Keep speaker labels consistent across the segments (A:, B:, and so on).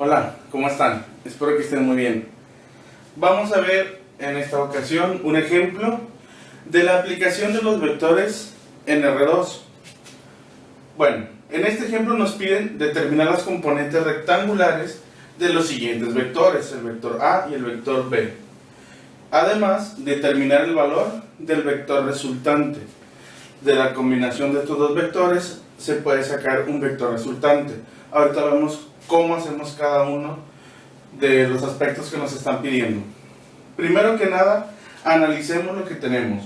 A: Hola, ¿cómo están? Espero que estén muy bien. Vamos a ver en esta ocasión un ejemplo de la aplicación de los vectores en R2. Bueno, en este ejemplo nos piden determinar las componentes rectangulares de los siguientes vectores, el vector A y el vector B. Además, determinar el valor del vector resultante. De la combinación de estos dos vectores se puede sacar un vector resultante. Ahorita vemos cómo hacemos cada uno de los aspectos que nos están pidiendo. Primero que nada, analicemos lo que tenemos.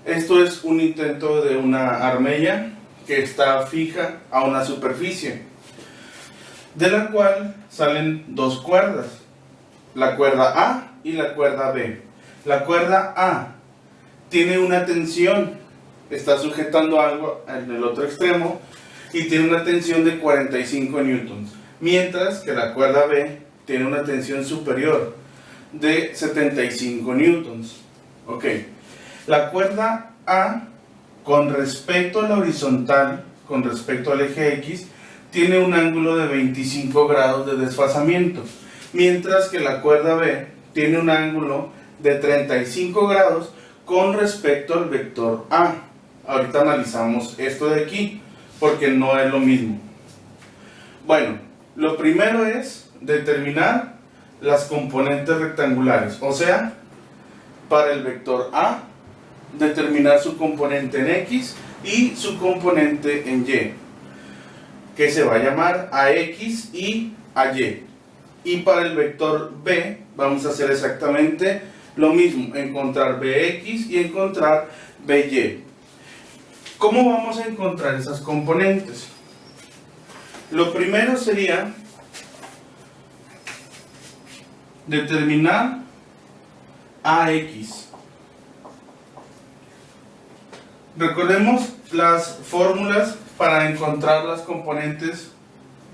A: Esto es un intento de una armella que está fija a una superficie, de la cual salen dos cuerdas, la cuerda A y la cuerda B. La cuerda A tiene una tensión, está sujetando algo en el otro extremo y tiene una tensión de 45 newtons, mientras que la cuerda B tiene una tensión superior de 75 newtons. Ok, la cuerda A, con respecto a la horizontal, con respecto al eje X, tiene un ángulo de 25 grados de desfasamiento, mientras que la cuerda B tiene un ángulo de 35 grados con respecto al vector A. Ahorita analizamos esto de aquí, porque no es lo mismo. Bueno, lo primero es determinar las componentes rectangulares, o sea, para el vector A, determinar su componente en X y su componente en Y, que se va a llamar AX y AY. Y para el vector B vamos a hacer exactamente lo mismo, encontrar BX y encontrar BY. ¿Cómo vamos a encontrar esas componentes? Lo primero sería determinar AX. Recordemos las fórmulas para encontrar las componentes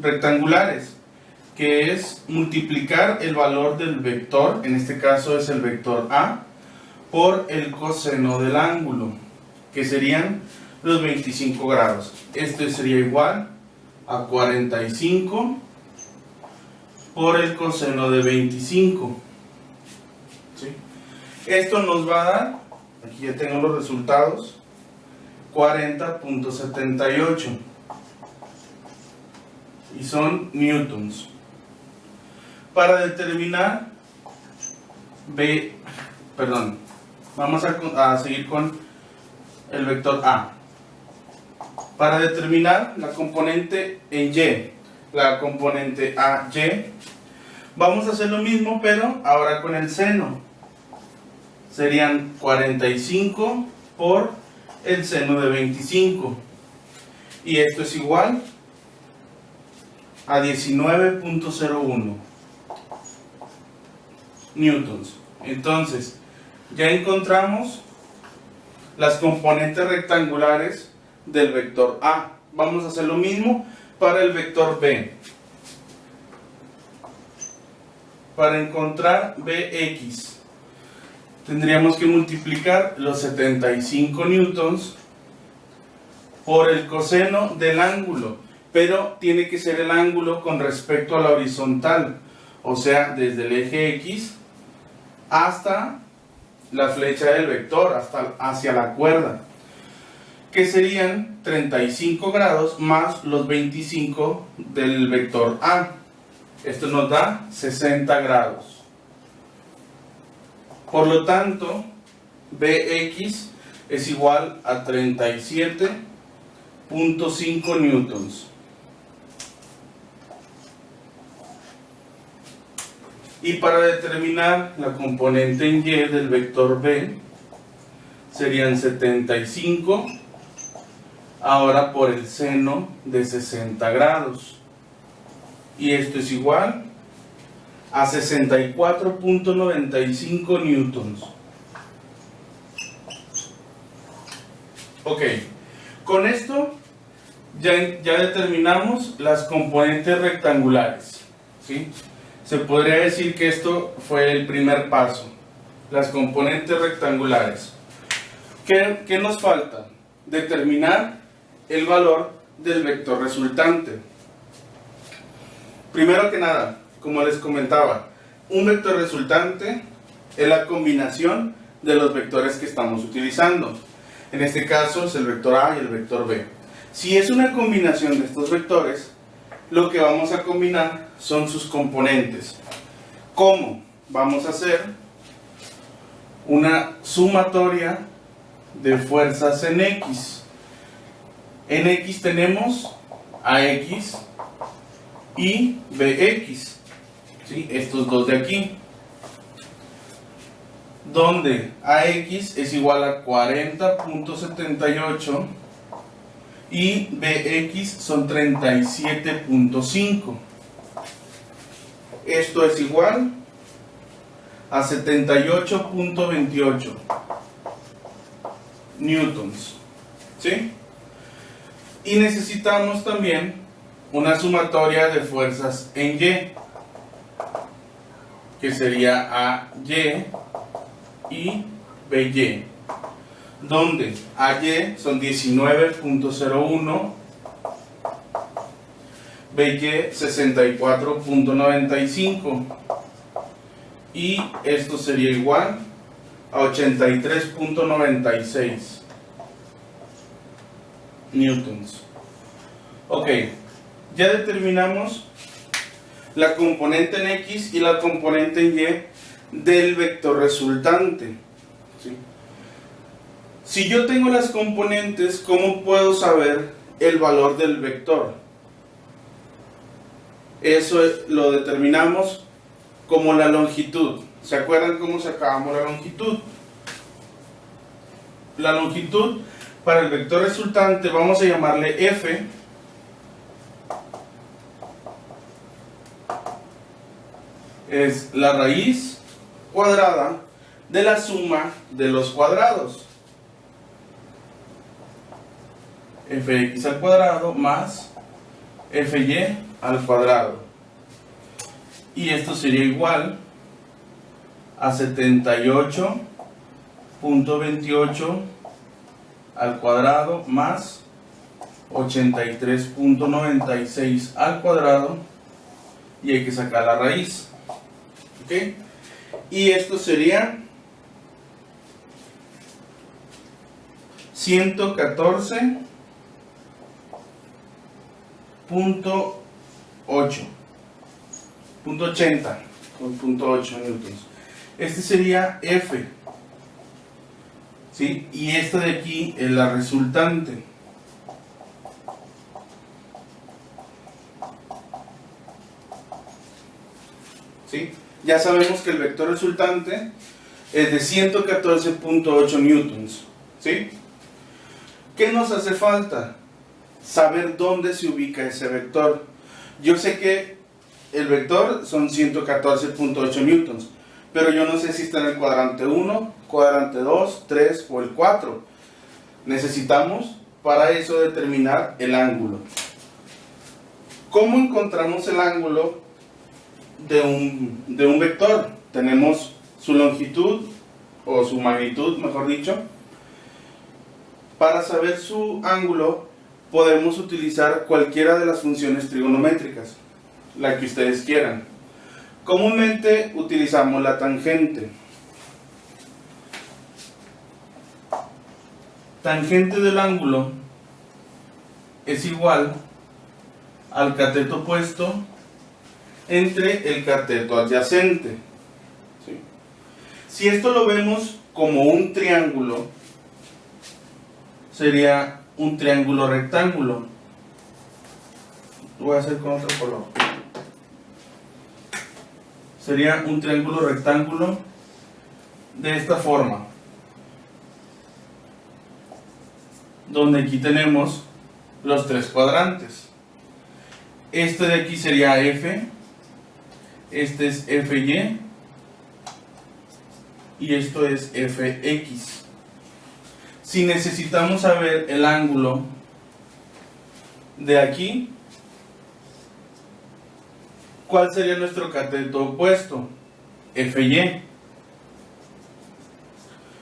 A: rectangulares, que es multiplicar el valor del vector, en este caso es el vector A, por el coseno del ángulo, que serían los 25 grados. Este sería igual a 45 por el coseno de 25. ¿Sí? Esto nos va a dar, aquí ya tengo los resultados, 40.78 y son newtons. Para determinar vamos a seguir con el vector A. Para determinar la componente en Y, la componente AY, vamos a hacer lo mismo, pero ahora con el seno. Serían 45 por el seno de 25. Y esto es igual a 19.01 newtons. Entonces, ya encontramos las componentes rectangulares del vector A. Vamos a hacer lo mismo para el vector B. Para encontrar BX, tendríamos que multiplicar los 75 newtons por el coseno del ángulo, pero tiene que ser el ángulo con respecto a la horizontal, o sea, desde el eje X hasta la flecha del vector, hacia la cuerda, que serían 35 grados más los 25 del vector A. Esto nos da 60 grados. Por lo tanto, BX es igual a 37.5 newtons. Y para determinar la componente en Y del vector B, serían 75 ahora por el seno de 60 grados. Y esto es igual a 64.95 newtons. Ok, con esto ya determinamos las componentes rectangulares, ¿sí? Se podría decir que esto fue el primer paso, las componentes rectangulares. ¿Qué nos falta? Determinar el valor del vector resultante. Primero que nada, como les comentaba, un vector resultante es la combinación de los vectores que estamos utilizando. En este caso es el vector A y el vector B. Si es una combinación de estos vectores, lo que vamos a combinar son sus componentes. ¿Cómo? Vamos a hacer una sumatoria de fuerzas en X. En X tenemos AX y BX, ¿sí? Estos dos de aquí, donde AX es igual a 40.78 y BX son 37.5. Esto es igual a 78.28 newtons, ¿sí? Y necesitamos también una sumatoria de fuerzas en Y, que sería AY y BY, donde AY son 19.01, BY 64.95 y esto sería igual a 83.96 newtons. Ok, ya determinamos la componente en X y la componente en Y del vector resultante, ¿sí? Si yo tengo las componentes, ¿cómo puedo saber el valor del vector? Eso lo determinamos como la longitud. ¿Se acuerdan cómo sacábamos la longitud? La longitud para el vector resultante vamos a llamarle F. Es la raíz cuadrada de la suma de los cuadrados. Fx al cuadrado más Fy al cuadrado. Y esto sería igual a 78.28 al cuadrado más 83.96 al cuadrado, y hay que sacar la raíz. ¿Ok? Y esto sería 114.80 newtons. Este sería F, ¿sí? Y esta de aquí es la resultante. ¿Sí? Ya sabemos que el vector resultante es de 114.8 newtons, ¿sí? ¿Qué nos hace falta? Saber dónde se ubica ese vector. Yo sé que el vector son 114.8 newtons, pero yo no sé si está en el cuadrante 1, cuadrante 2, 3 o el 4. Necesitamos para eso determinar el ángulo. ¿Cómo encontramos el ángulo de un vector? Tenemos su longitud o su magnitud, mejor dicho. Para saber su ángulo podemos utilizar cualquiera de las funciones trigonométricas, la que ustedes quieran. Comúnmente utilizamos la tangente. Tangente del ángulo es igual al cateto opuesto entre el cateto adyacente, ¿sí? Si esto lo vemos como un triángulo, sería un triángulo rectángulo. Lo voy a hacer con otro color. Sería un triángulo rectángulo de esta forma, donde aquí tenemos los tres cuadrantes. Este de aquí sería F, este es Fy y esto es Fx. Si necesitamos saber el ángulo de aquí, ¿cuál sería nuestro cateto opuesto? Fy.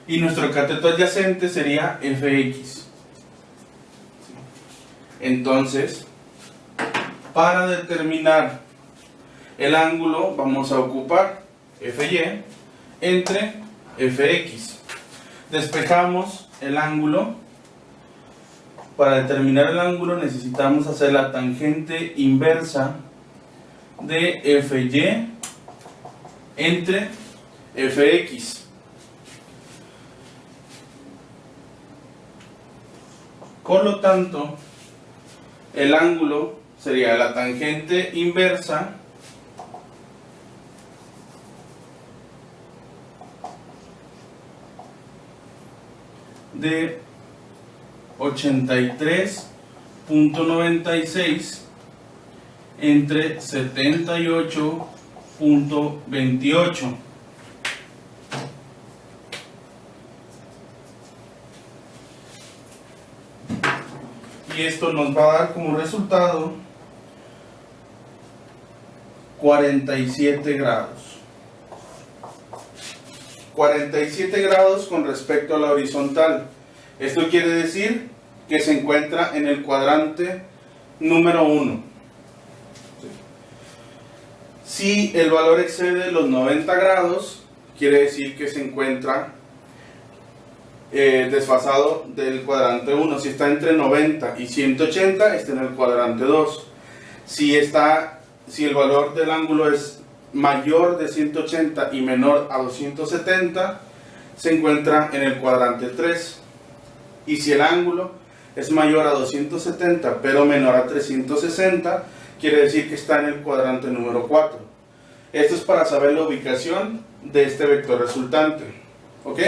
A: Y nuestro cateto adyacente sería Fx. Entonces, para determinar El ángulo vamos a ocupar FY entre FX. Despejamos el ángulo. Para determinar el ángulo necesitamos hacer la tangente inversa de FY entre FX. Por lo tanto, el ángulo sería la tangente inversa de 83.96 entre 78.28. Y esto nos va a dar como resultado 47 grados. 47 grados con respecto a la horizontal. Esto quiere decir que se encuentra en el cuadrante número 1. Si el valor excede los 90 grados, quiere decir que se encuentra desfasado del cuadrante 1. Si está entre 90 y 180, está en el cuadrante 2. Si el valor del ángulo es mayor de 180 y menor a 270, se encuentra en el cuadrante 3. Y si el ángulo es mayor a 270 pero menor a 360, quiere decir que está en el cuadrante número 4. Esto es para saber la ubicación de este vector resultante. ¿Ok?